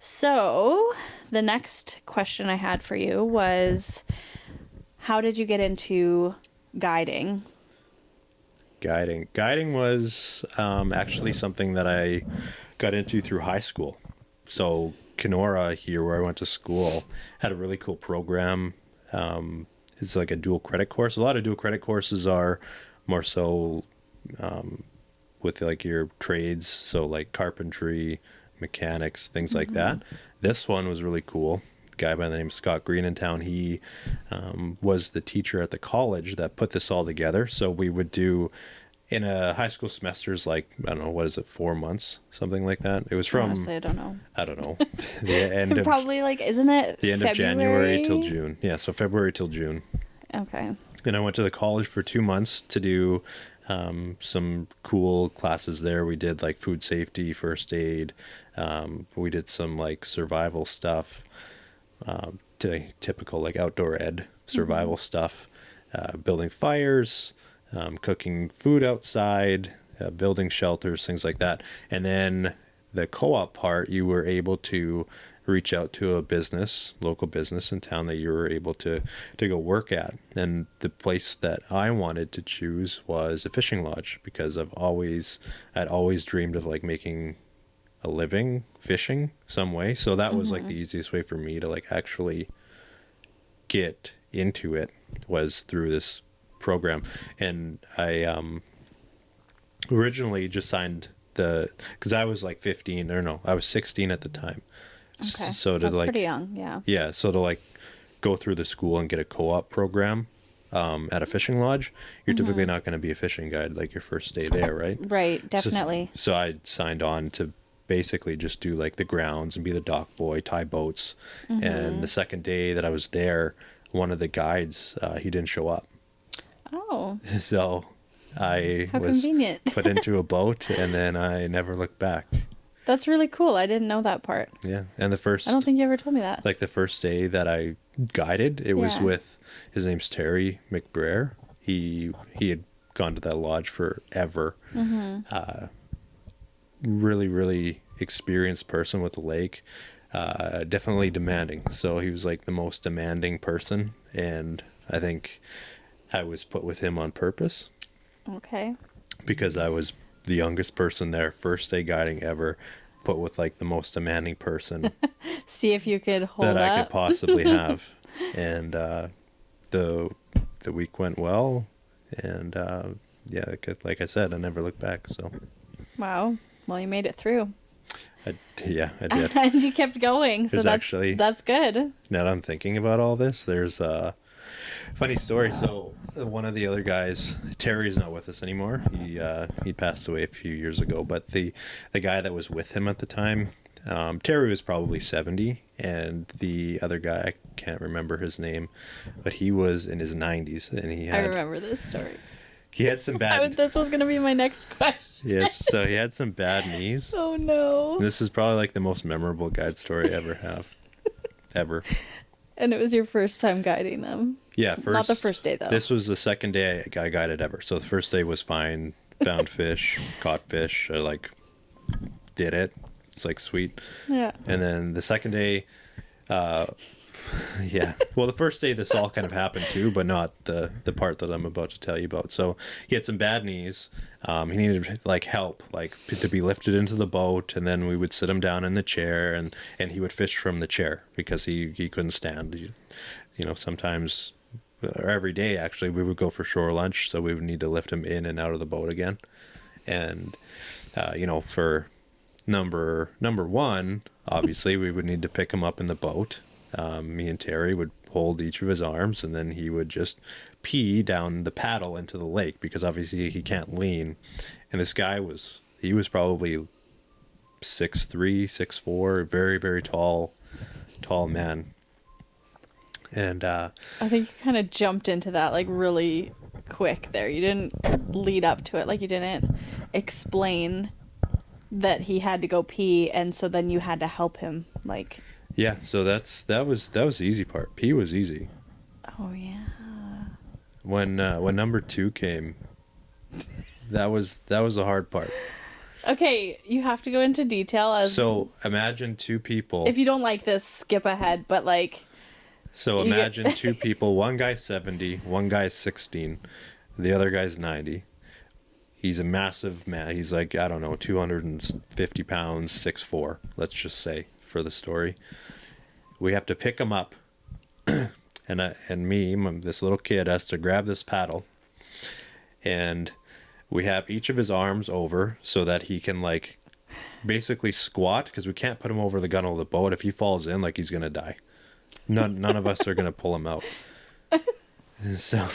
So the next question I had for you was, how did you get into guiding? Guiding was actually something that I got into through high school. So Kenora here, where I went to school, had a really cool program. It's like a dual credit course. A lot of dual credit courses are more so with like your trades, so like carpentry, mechanics, things like that. This one was really cool. Guy by the name of Scott Green in town. He was the teacher at the college that put this all together. So we would do in a high school semesters, like, I don't know, what is it, 4 months, something like that. It was from, Honestly, I don't know. I don't know, the end of Probably like, isn't it the end of January till June. Yeah, so February till June. Okay. And I went to the college for 2 months to do some cool classes there. We did like food safety, first aid. We did some like survival stuff, typical like outdoor ed survival stuff, building fires, cooking food outside, building shelters, things like that. And then the co-op part, you were able to reach out to a business, local business in town that you were able to go work at. And the place that I wanted to choose was a fishing lodge, because I'd always dreamed of like making a living fishing some way. So that was like the easiest way for me to like actually get into it, was through this program. And I originally just signed because I was like 15, or no, I was 16 at the time. Okay. So to That's like, pretty young, yeah. yeah, so to like go through the school and get a co-op program at a fishing lodge, you're typically not going to be a fishing guide like your first day there, right? Right, definitely. So I signed on to basically just do like the grounds and be the dock boy, tie boats. And the second day that I was there, one of the guides, he didn't show up. Oh, So I how was convenient. put into a boat, and then I never looked back. That's really cool. I didn't know that part. Yeah. And the first, I don't think you ever told me that. like the first day that I guided, it was Yeah. with, his name's Terry McBrayer. He had gone to that lodge forever. Really, really experienced person with the lake. Definitely demanding. So he was like the most demanding person, and I think I was put with him on purpose, Okay. because I was the youngest person there, first day guiding ever, put with like the most demanding person See if you could hold that up. I could possibly have. And the week went well, and yeah, like I said, I never looked back. So Wow. Well, you made it through. I did. And you kept going. So There's that's actually- that's good. Now that I'm thinking about all this, there's a funny story. So one of the other guys, Terry's not with us anymore. He passed away a few years ago. But the guy that was with him at the time, Terry was probably 70, and the other guy, I can't remember his name, but he was in his 90s, and I remember this story. he had some bad. This was going to be my next question. Yes, so he had some bad knees. Oh, no. This is probably like the most memorable guide story I ever have, ever. And it was your first time guiding them. Yeah, first. Not the first day, though. This was the second day I guided ever. So the first day was fine. Found fish, caught fish. I like did it. It's like sweet. Yeah. And then the second day, yeah. Well, the first day this all kind of happened too, but not the part that I'm about to tell you about. So he had some bad knees. He needed like help, like to be lifted into the boat, and then we would sit him down in the chair, and he would fish from the chair because he couldn't stand. You know, sometimes, or every day actually, we would go for shore lunch, so we would need to lift him in and out of the boat again. And you know, for number one, obviously we would need to pick him up in the boat. Me and Terry would hold each of his arms, and then he would just pee down the paddle into the lake, because obviously he can't lean. And this guy was probably 6'3", 6'4", very, very tall man. And I think you kind of jumped into that like really quick there. You didn't lead up to it. Like you didn't explain that he had to go pee, and so then you had to help him. Like, yeah, so that was the easy part. Pee was easy. oh yeah. When number 2 came, that was the hard part. Okay, you have to go into detail as So imagine two people. if you don't like this, skip ahead, but like So you imagine two people. One guy's 70, one guy's 16, the other guy's 90. He's a massive man. He's like, I don't know, 250 pounds, 6'4", let's just say, for the story. We have to pick him up, and this little kid, has to grab this paddle, and we have each of his arms over so that he can, like, basically squat, because we can't put him over the gunnel of the boat. If he falls in, like, he's going to die. None of us are going to pull him out. So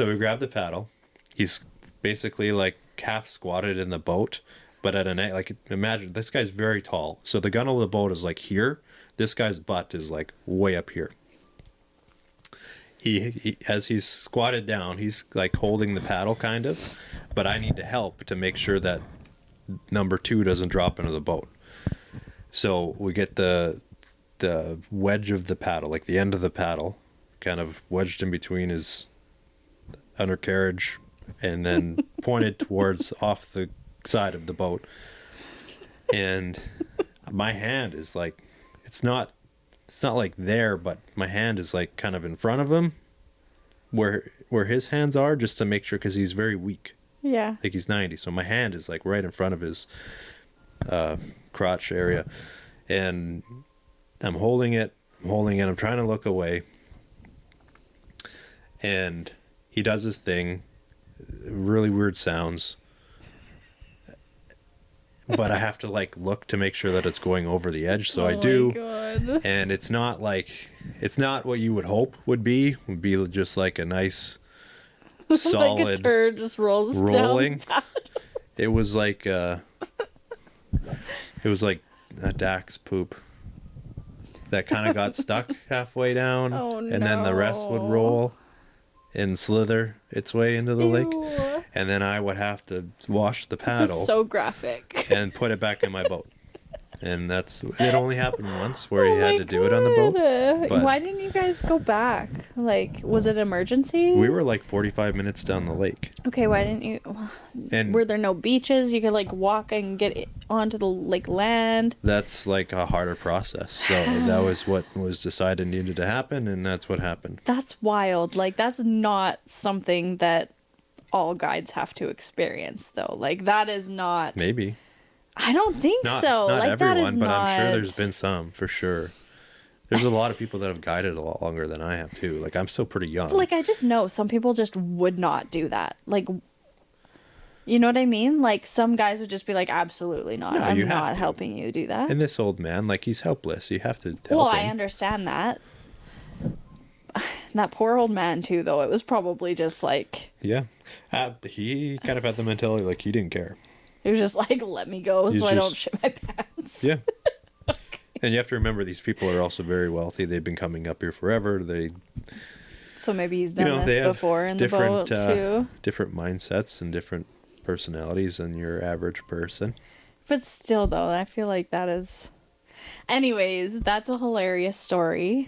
we grab the paddle. He's basically like half squatted in the boat, but at an, like, imagine this guy's very tall. So the gunnel of the boat is like here. This guy's butt is like way up here. He as he's squatted down, he's like holding the paddle kind of, but I need to help to make sure that number 2 doesn't drop into the boat. So we get the wedge of the paddle, like the end of the paddle, kind of wedged in between his undercarriage and then pointed towards off the side of the boat. And my hand is like, it's not like there, but my hand is like kind of in front of him where his hands are, just to make sure, because he's very weak. yeah. Like he's 90. So my hand is like right in front of his crotch area. And I'm holding it, I'm trying to look away. And he does his thing, really weird sounds. But I have to like look to make sure that it's going over the edge, so I do. God. And it's not what you would hope would be just like a nice solid like a turd just rolls rolling. down. It was like a Dax poop that kind of got stuck halfway down, Oh, and then the rest would roll and slither its way into the lake, Ew. and then I would have to wash the This paddle is so graphic. and put it back in my boat. And it only happened once where he had to do it on the boat. But Why didn't you guys go back? Like, was it emergency? we were like 45 minutes down the lake. Okay, why didn't you? And Were there no beaches you could like walk and get onto the like land? that's like a harder process. So that was what was decided needed to happen, and that's what happened. That's wild. Like, that's not something that all guides have to experience, though. Like, that is not. Maybe. I don't think so. Not like, everyone, that is but not. I'm sure there's been some, for sure. There's a lot of people that have guided a lot longer than I have, too. Like, I'm still pretty young. Like, I just know some people just would not do that. Like, you know what I mean? Like, some guys would just be like, absolutely not. No, I'm you have not to. helping you do that. And this old man, like, he's helpless. You have to help Well, him. I understand that. That poor old man, too, though. It was probably just like, Yeah. He kind of had the mentality like he didn't care. he was just like, let me go He's so I don't just- shit my pants. Yeah. And you have to remember, these people are also very wealthy. They've been coming up here forever. So maybe he's done they this have before in the boat, too. different mindsets and different personalities than your average person. But still, though, I feel like that is... Anyways, that's a hilarious story.